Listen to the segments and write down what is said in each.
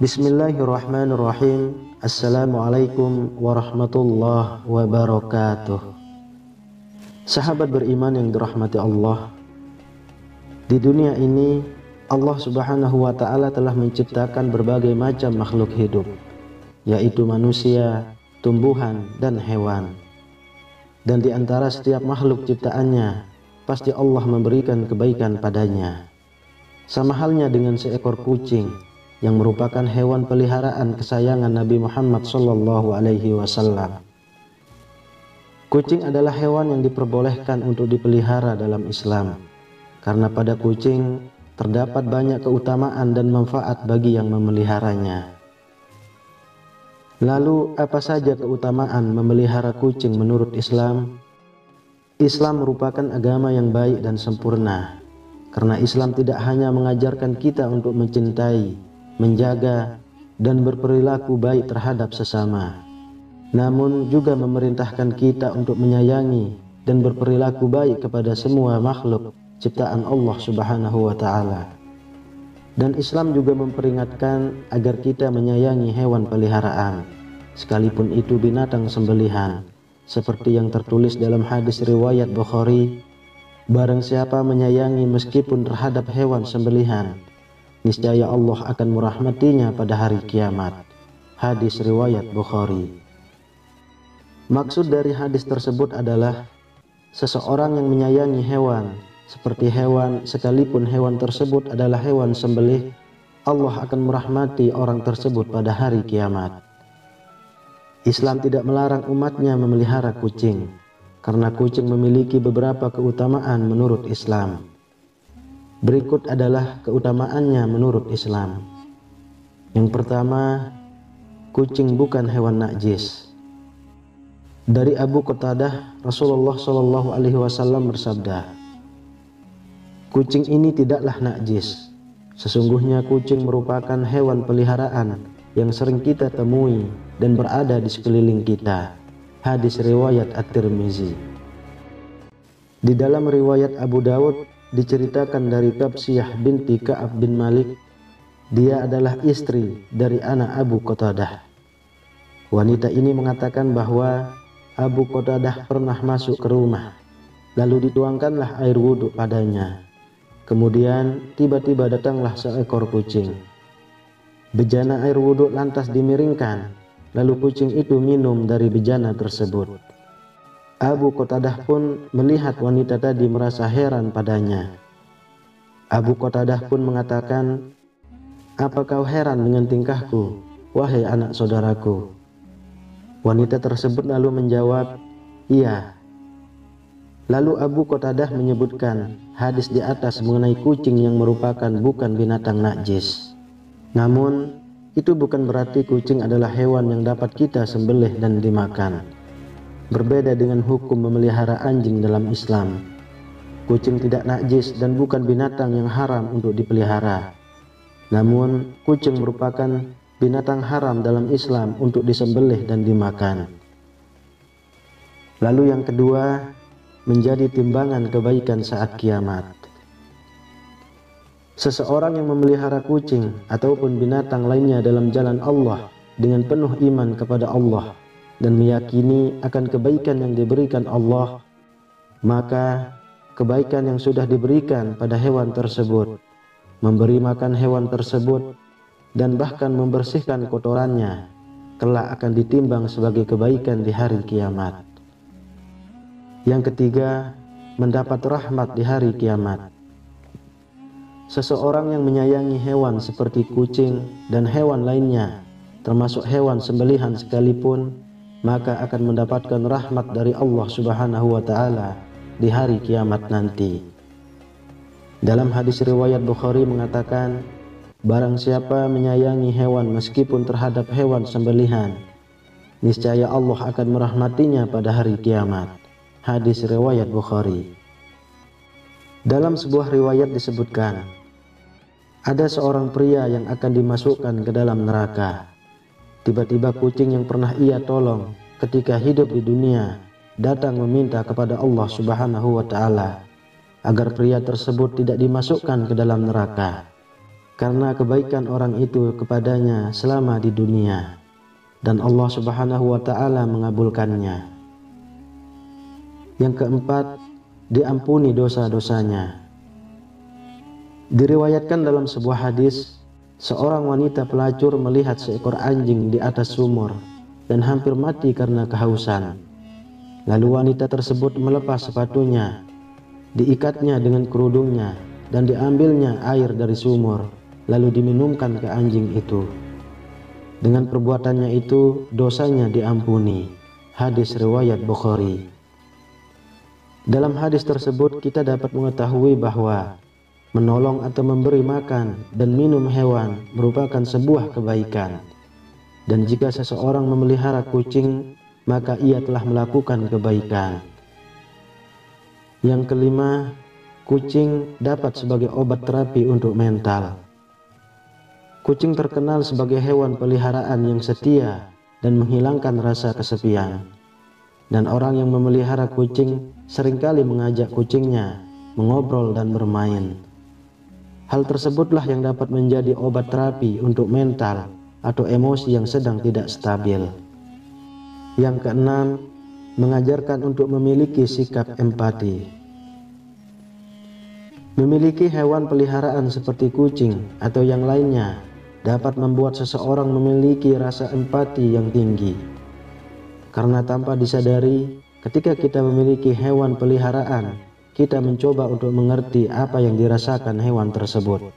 Bismillahirrahmanirrahim. Assalamualaikum warahmatullahi wabarakatuh. Sahabat beriman yang dirahmati Allah, di dunia ini Allah Subhanahu wa ta'ala telah menciptakan berbagai macam makhluk hidup, yaitu manusia, tumbuhan, dan hewan. Dan di antara setiap makhluk ciptaannya pasti Allah memberikan kebaikan padanya. Sama halnya dengan seekor kucing yang merupakan hewan peliharaan kesayangan Nabi Muhammad SAW. Kucing adalah hewan yang diperbolehkan untuk dipelihara dalam Islam, karena pada kucing terdapat banyak keutamaan dan manfaat bagi yang memeliharanya. Lalu apa saja keutamaan memelihara kucing menurut Islam? Islam merupakan agama yang baik dan sempurna, karena Islam tidak hanya mengajarkan kita untuk mencintai, menjaga, dan berperilaku baik terhadap sesama, namun juga memerintahkan kita untuk menyayangi dan berperilaku baik kepada semua makhluk ciptaan Allah Subhanahu wa ta'ala. Dan Islam juga memperingatkan agar kita menyayangi hewan peliharaan, sekalipun itu binatang sembelihan, seperti yang tertulis dalam hadis riwayat Bukhari, barang siapa menyayangi meskipun terhadap hewan sembelihan, niscaya Allah akan merahmatinya pada hari kiamat. Hadis riwayat Bukhari. Maksud dari hadis tersebut adalah seseorang yang menyayangi hewan seperti hewan, sekalipun hewan tersebut adalah hewan sembelih, Allah akan merahmati orang tersebut pada hari kiamat. Islam tidak melarang umatnya memelihara kucing, karena kucing memiliki beberapa keutamaan menurut Islam. Berikut adalah keutamaannya menurut Islam. Yang pertama, kucing bukan hewan najis. Dari Abu Qatadah, Rasulullah SAW bersabda, kucing ini tidaklah najis. Sesungguhnya kucing merupakan hewan peliharaan yang sering kita temui dan berada di sekeliling kita. Hadis riwayat At-Tirmizi. Di dalam riwayat Abu Dawud diceritakan dari Qabsiyah binti Ka'ab bin Malik, dia adalah istri dari anak Abu Qatadah. Wanita ini mengatakan bahwa Abu Qatadah pernah masuk ke rumah, lalu dituangkanlah air wudhu padanya. Kemudian tiba-tiba datanglah seekor kucing. Bejana air wudhu lantas dimiringkan, lalu kucing itu minum dari bejana tersebut. Abu Qatadah pun melihat wanita tadi merasa heran padanya. Abu Qatadah pun mengatakan, "Apa kau heran dengan tingkahku, wahai anak saudaraku?" Wanita tersebut lalu menjawab, "Iya." Lalu Abu Qatadah menyebutkan hadis di atas mengenai kucing yang merupakan bukan binatang najis. Namun, itu bukan berarti kucing adalah hewan yang dapat kita sembelih dan dimakan. Berbeda dengan hukum memelihara anjing dalam Islam, kucing tidak najis dan bukan binatang yang haram untuk dipelihara. Namun, kucing merupakan binatang haram dalam Islam untuk disembelih dan dimakan. Lalu yang kedua, menjadi timbangan kebaikan saat kiamat. Seseorang yang memelihara kucing ataupun binatang lainnya dalam jalan Allah dengan penuh iman kepada Allah dan meyakini akan kebaikan yang diberikan Allah, maka kebaikan yang sudah diberikan pada hewan tersebut, memberi makan hewan tersebut, dan bahkan membersihkan kotorannya, kelak akan ditimbang sebagai kebaikan di hari kiamat. Yang ketiga, mendapat rahmat di hari kiamat. Seseorang yang menyayangi hewan seperti kucing dan hewan lainnya, termasuk hewan sembelihan sekalipun, maka akan mendapatkan rahmat dari Allah Subhanahu wa ta'ala di hari kiamat nanti. Dalam hadis riwayat Bukhari mengatakan, barang siapa menyayangi hewan meskipun terhadap hewan sembelihan, niscaya Allah akan merahmatinya pada hari kiamat. Hadis riwayat Bukhari. Dalam sebuah riwayat disebutkan, ada seorang pria yang akan dimasukkan ke dalam neraka. Tiba-tiba kucing yang pernah ia tolong ketika hidup di dunia datang meminta kepada Allah Subhanahu wa ta'ala agar pria tersebut tidak dimasukkan ke dalam neraka. karena kebaikan orang itu kepadanya selama di dunia, dan Allah Subhanahu wa Ta'ala mengabulkannya. Yang keempat, diampuni dosa-dosanya. Diriwayatkan dalam sebuah hadis, seorang wanita pelacur melihat seekor anjing di atas sumur dan hampir mati karena kehausan. Lalu wanita tersebut melepas sepatunya, diikatnya dengan kerudungnya, dan diambilnya air dari sumur, lalu diminumkan ke anjing itu. Dengan perbuatannya itu, dosanya diampuni. Hadis riwayat Bukhari. Dalam hadis tersebut kita dapat mengetahui bahwa menolong atau memberi makan dan minum hewan merupakan sebuah kebaikan. Dan jika seseorang memelihara kucing, maka ia telah melakukan kebaikan. Yang kelima, kucing dapat sebagai obat terapi untuk mental. Kucing terkenal sebagai hewan peliharaan yang setia dan menghilangkan rasa kesepian. Dan orang yang memelihara kucing seringkali mengajak kucingnya mengobrol dan bermain. Hal tersebutlah yang dapat menjadi obat terapi untuk mental atau emosi yang sedang tidak stabil. Yang keenam, mengajarkan untuk memiliki sikap empati. Memiliki hewan peliharaan seperti kucing atau yang lainnya dapat membuat seseorang memiliki rasa empati yang tinggi. Karena tanpa disadari, ketika kita memiliki hewan peliharaan, kita mencoba untuk mengerti apa yang dirasakan hewan tersebut.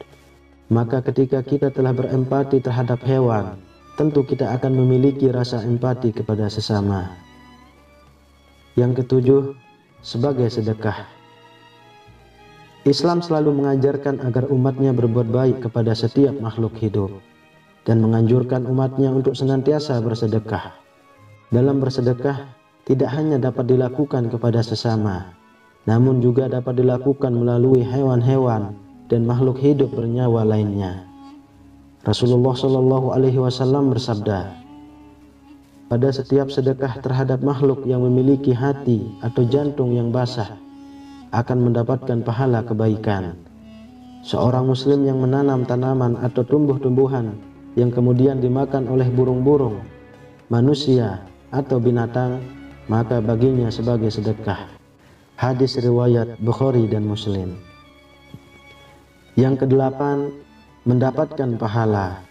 Maka ketika kita telah berempati terhadap hewan, tentu kita akan memiliki rasa empati kepada sesama. Yang ketujuh, sebagai sedekah. Islam selalu mengajarkan agar umatnya berbuat baik kepada setiap makhluk hidup dan menganjurkan umatnya untuk senantiasa bersedekah. Dalam bersedekah tidak hanya dapat dilakukan kepada sesama, namun juga dapat dilakukan melalui hewan-hewan dan makhluk hidup bernyawa lainnya. Rasulullah Shallallahu Alaihi Wasallam bersabda, pada setiap sedekah terhadap makhluk yang memiliki hati atau jantung yang basah akan mendapatkan pahala kebaikan. Seorang muslim yang menanam tanaman atau tumbuh-tumbuhan yang kemudian dimakan oleh burung-burung, manusia, atau binatang, maka baginya sebagai sedekah. Hadis riwayat Bukhari dan Muslim. Yang kedelapan, mendapatkan pahala.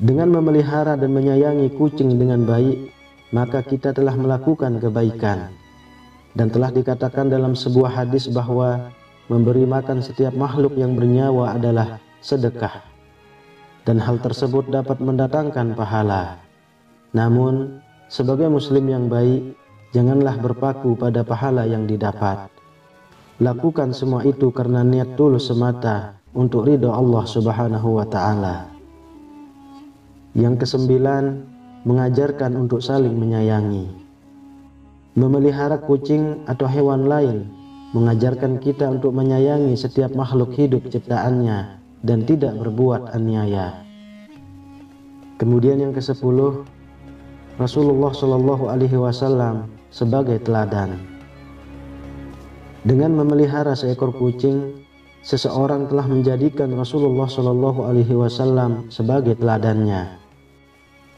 Dengan memelihara dan menyayangi kucing dengan baik, maka kita telah melakukan kebaikan. Dan telah dikatakan dalam sebuah hadis bahwa memberi makan setiap makhluk yang bernyawa adalah sedekah. Dan hal tersebut dapat mendatangkan pahala. Namun, sebagai muslim yang baik, janganlah berpaku pada pahala yang didapat. Lakukan semua itu karena niat tulus semata untuk ridho Allah Subhanahu wa Ta'ala. Yang kesembilan, mengajarkan untuk saling menyayangi. Memelihara kucing atau hewan lain mengajarkan kita untuk menyayangi setiap makhluk hidup ciptaannya dan tidak berbuat aniaya. Kemudian yang ke-10, Rasulullah Shallallahu Alaihi Wasallam sebagai teladan. Dengan memelihara seekor kucing, seseorang telah menjadikan Rasulullah Shallallahu Alaihi Wasallam sebagai teladannya.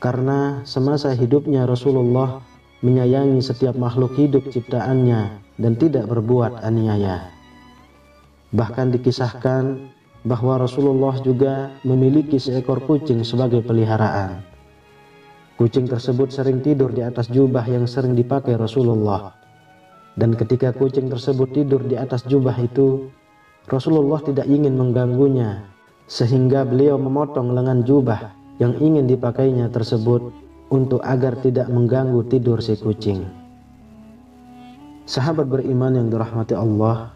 Karena semasa hidupnya Rasulullah menyayangi setiap makhluk hidup ciptaannya dan tidak berbuat aniaya. Bahkan dikisahkan bahwa Rasulullah juga memiliki seekor kucing sebagai peliharaan. Kucing tersebut sering tidur di atas jubah yang sering dipakai Rasulullah. Dan ketika kucing tersebut tidur di atas jubah itu, Rasulullah tidak ingin mengganggunya, sehingga beliau memotong lengan jubah yang ingin dipakainya tersebut untuk agar tidak mengganggu tidur si kucing. Sahabat beriman yang dirahmati Allah,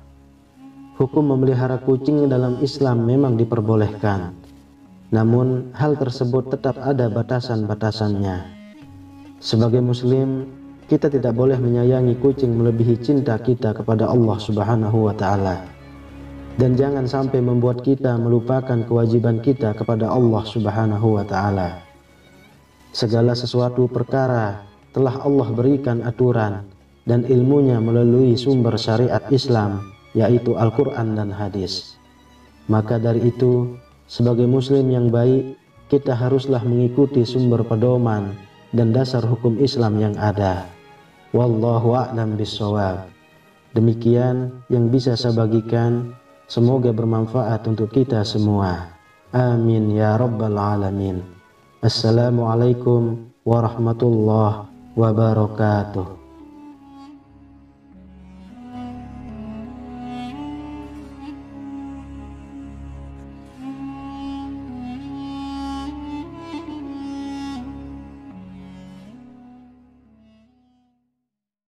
hukum memelihara kucing dalam Islam memang diperbolehkan. Namun hal tersebut tetap ada batasan-batasannya. Sebagai muslim, kita tidak boleh menyayangi kucing melebihi cinta kita kepada Allah Subhanahu wa Ta'ala. Dan jangan sampai membuat kita melupakan kewajiban kita kepada Allah Subhanahu wa Ta'ala. Segala sesuatu perkara telah Allah berikan aturan dan ilmunya melalui sumber syariat Islam, yaitu Al-Quran dan hadis. Maka dari itu, sebagai muslim yang baik, kita haruslah mengikuti sumber pedoman dan dasar hukum Islam yang ada. Wallahu a'lam bishawab. Demikian yang bisa saya bagikan, semoga bermanfaat untuk kita semua. Amin ya rabbal alamin. Assalamualaikum warahmatullahi wabarakatuh.